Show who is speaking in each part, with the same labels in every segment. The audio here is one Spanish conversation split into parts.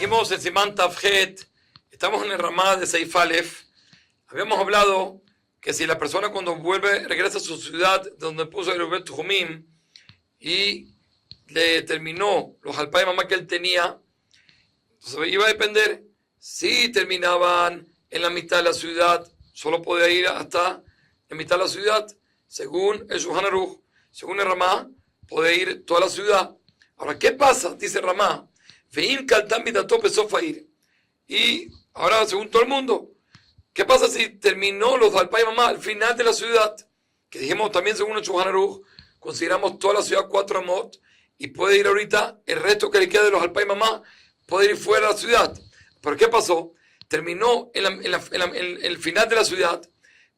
Speaker 1: Seguimos en Simán Tafjet, estamos en el Ramá de Seif Alef. Habíamos hablado que si la persona cuando vuelve, regresa a su ciudad donde puso el Bet Jumim y le terminó los alpay mamá que él tenía, entonces iba a depender si terminaban en la mitad de la ciudad, solo podía ir hasta la mitad de la ciudad, según el Shulchan Aruch, según el Ramá, puede ir toda la ciudad. Ahora, ¿qué pasa? Dice Ramá, y ahora, según todo el mundo, ¿qué pasa si terminó los alpay mamá al final de la ciudad? Que dijimos también, según el Shulchan Aruch, consideramos toda la ciudad 4 amot y puede ir ahorita, el resto que le queda de los alpay mamá, puede ir fuera de la ciudad. ¿Pero qué pasó? Terminó en el final de la ciudad,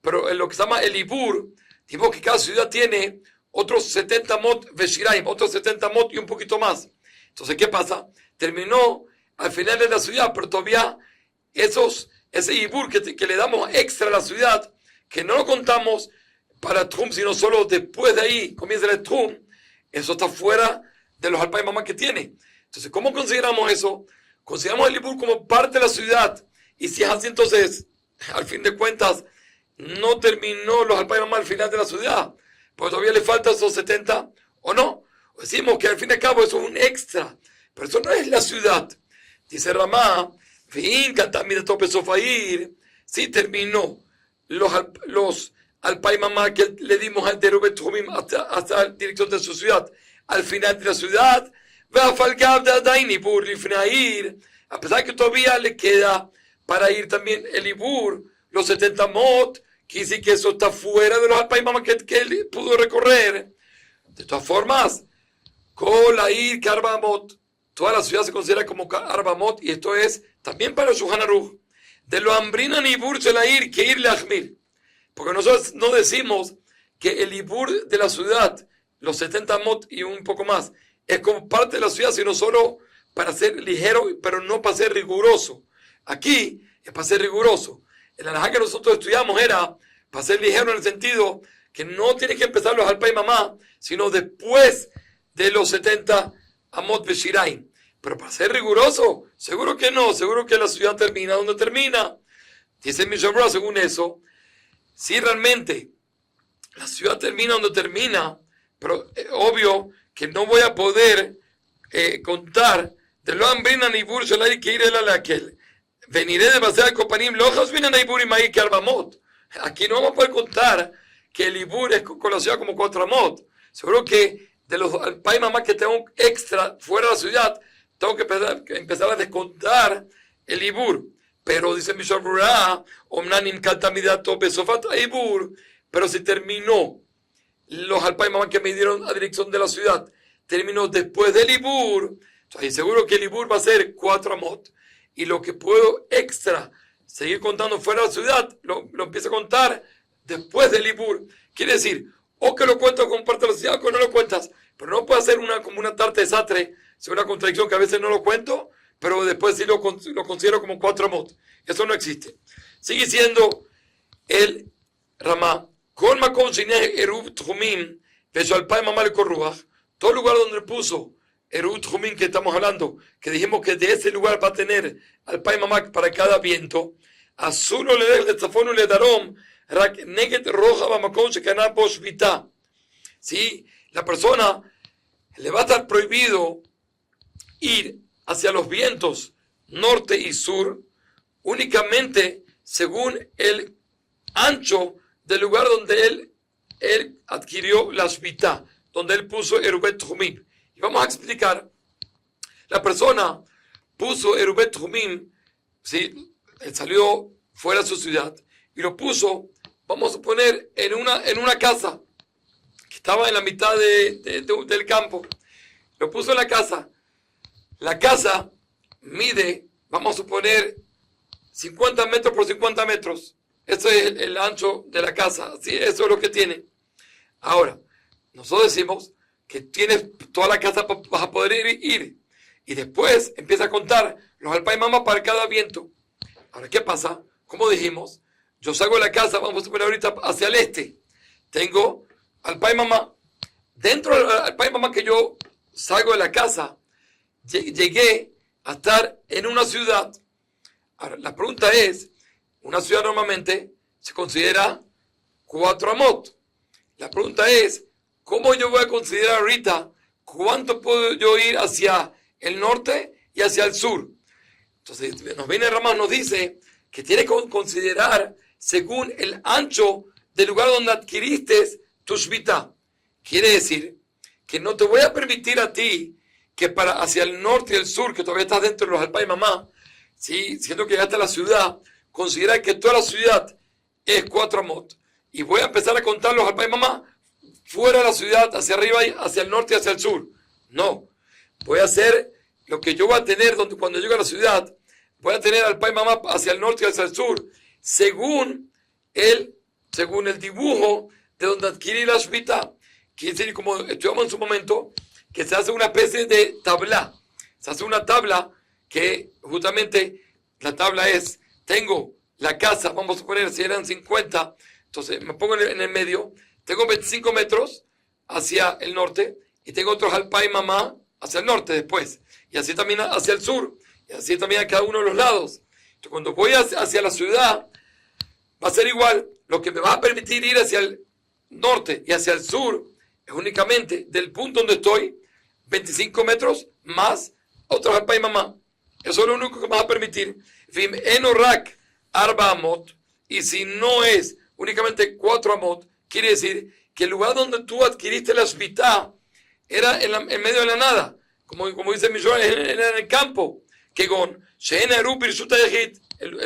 Speaker 1: pero en lo que se llama el Ibur, dijimos que cada ciudad tiene otros 70 amot Veshiraim, otros 70 amot y un poquito más. Entonces, ¿qué pasa? Terminó al final de la ciudad, pero todavía ese Ibur que le damos extra a la ciudad, que no lo contamos para Trum, sino solo después de ahí comienza el Trum, eso está fuera de los alpay mamá que tiene. Entonces, ¿cómo consideramos eso? Consideramos el Ibur como parte de la ciudad, y si es así, entonces, al fin de cuentas, no terminó los alpay mamá al final de la ciudad, pues todavía le faltan esos 70, ¿o no? O decimos que al fin y al cabo eso es un extra, pero eso no es la ciudad. Dice Ramá, si terminó los alpay mamá que le dimos al Derubet Jumim hasta el director de su ciudad, al final de la ciudad, a pesar que todavía le queda para ir también el Ibur, los 70 mot, que dice que eso está fuera de los alpay mamá que él pudo recorrer. De todas formas, Kolair Karbamot, toda la ciudad se considera como Arbamot, y esto es también para el Shulchan Aruch. De lo ambrina ni Ibur Shelair que ir Lachmir. Porque nosotros no decimos que el Ibur de la ciudad, los 70 mot y un poco más, es como parte de la ciudad, sino solo para ser ligero, pero no para ser riguroso. Aquí es para ser riguroso. El alajá que nosotros estudiamos era para ser ligero en el sentido que no tiene que empezar los alpay mamá, sino después de los 70 amot Beshiraim. Pero para ser riguroso, seguro que no, seguro que la ciudad termina donde termina. Dice Mishabra, según eso, si realmente la ciudad termina donde termina, pero obvio que no voy a poder contar de lo ambrina ni bur shalai que ir el aquel. Veniré de Basea Copanim, lojas vienen a Ibur y Maí que Arbamot. Aquí no vamos a poder contar que el Ibur es con la ciudad como 4 amot. Seguro que de los alpay mamá que tengo extra fuera de la ciudad, tengo que empezar a descontar el Ibur. Pero dice Mishal Brura, Omnanim Kaltamidato Besofat Ibur, pero si terminó los alpay mamá que me dieron a dirección de la ciudad, terminó después del Ibur, entonces seguro que el Ibur va a ser 4 amot. Y lo que puedo extra seguir contando fuera de la ciudad, lo empiezo a contar después del Ibur. Quiere decir, o que lo cuento como parte de la ciudad o que no lo cuentas. Pero no puede ser como una tarta de sastre, es una contradicción que a veces no lo cuento, pero después sí lo considero como 4 amot. Eso no existe. Sigue siendo el Ramá. Con Makom Shineh Erub Tchumim, Pesho Alpay Mamá le Korruach, todo lugar donde puso Erub Tchumim que estamos hablando, que dijimos que de ese lugar va a tener Alpay Mamá para cada viento, Azul o le de Tzafón o le Darom, Rak Neget Roja Bamakom Shekana Bosh Vita. ¿Sí? La persona le va a estar prohibido ir hacia los vientos norte y sur únicamente según el ancho del lugar donde él adquirió la shvita, donde él puso Erubet Jumim. Y vamos a explicar, la persona puso Erubet Jumim, ¿sí? Él salió fuera de su ciudad y lo puso, vamos a poner, en una casa que estaba en la mitad del campo. Lo puso en la casa. La casa mide, vamos a suponer, 50 metros por 50 metros. Eso es el ancho de la casa. ¿Sí? Eso es lo que tiene. Ahora, nosotros decimos que tienes toda la casa, vas a poder ir. Y después empieza a contar los alpay mamá para cada viento. Ahora, ¿qué pasa? Como dijimos, yo salgo de la casa, vamos a suponer ahorita hacia el este. Tengo alpay mamá. Dentro del alpay mamá que yo salgo de la casa, llegué a estar en una ciudad. Ahora, la pregunta es, una ciudad normalmente se considera 4 amot. La pregunta es, ¿cómo yo voy a considerar ahorita cuánto puedo yo ir hacia el norte y hacia el sur? Entonces, nos viene Ramá, nos dice que tiene que considerar según el ancho del lugar donde adquiriste tu shvita. Quiere decir que no te voy a permitir a ti que para hacia el norte y el sur, que todavía estás dentro de los alpay mamá, ¿sí? Siendo que llegaste a la ciudad, considera que toda la ciudad es 4 amot. Y voy a empezar a contar los alpay mamá fuera de la ciudad, hacia arriba, hacia el norte y hacia el sur. No, voy a hacer lo que yo voy a tener cuando llegue a la ciudad, voy a tener alpay mamá hacia el norte y hacia el sur, según el dibujo de donde adquirí la shvita. Quiere decir, como estudiamos en su momento, que se hace una especie de tabla. Se hace una tabla que justamente la tabla es, tengo la casa, vamos a poner, si eran 50, entonces me pongo en el medio, tengo 25 metros hacia el norte y tengo otros alpay mamá hacia el norte después. Y así también hacia el sur, y así también a cada uno de los lados. Entonces, cuando voy hacia la ciudad, va a ser igual. Lo que me va a permitir ir hacia el norte y hacia el sur es únicamente del punto donde estoy, 25 metros más otros alpay mamá. Eso es lo único que me va a permitir. Enorak arba amot. Y si no es únicamente 4 amot, quiere decir que el lugar donde tú adquiriste la shvita era en medio de la nada. Como dice mi era en el campo. Kegon, Sheena Eruv Birshuta Yahid.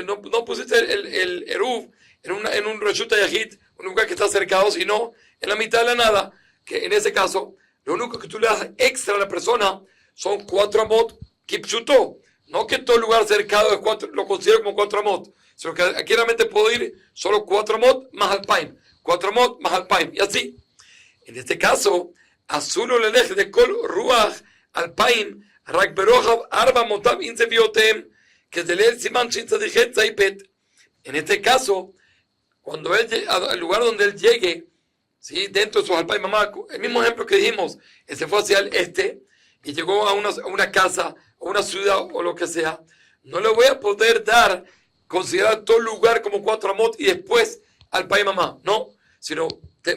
Speaker 1: No pusiste el Eruv en un Reshuta Yahid, un lugar que está cercado, sino en la mitad de la nada. Que en ese caso, lo único que tú le das extra a la persona son 4 amot kipshuto. No que todo lugar cercado lo considero como 4 amot, sino que aquí realmente puedo ir solo 4 amot más alpaim, 4 amot más alpaim, y así. En este caso, azulo le deje de kol ruach alpaim rak berojav arba motab inseviotem que de leer siman chintzadijet zaipet. En este caso, cuando él al lugar donde él llegue, ¿sí? Dentro de sus alpay mamá, el mismo ejemplo que dijimos, él se fue hacia el este y llegó a una casa, o una ciudad, o lo que sea, no le voy a poder considerar todo el lugar como 4 amot y después alpay mamá, no, sino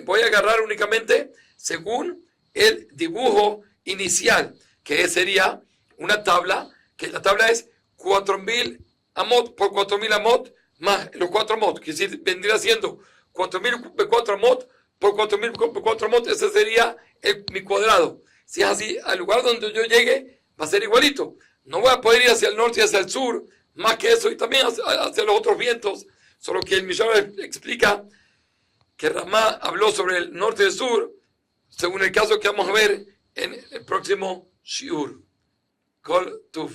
Speaker 1: voy a agarrar únicamente según el dibujo inicial, que sería una tabla, que la tabla es 4.000 amot por 4.000 amot más los 4 amot, que decir, vendría siendo 4.000 por 4 amot por 4.000 por 4 amot, ese sería mi cuadrado. Si es así, al lugar donde yo llegue va a ser igualito. No voy a poder ir hacia el norte y hacia el sur, más que eso, y también hacia los otros vientos. Solo que el Mishnah explica que Ramá habló sobre el norte y el sur, según el caso que vamos a ver en el próximo Shiur. Kol Tuv.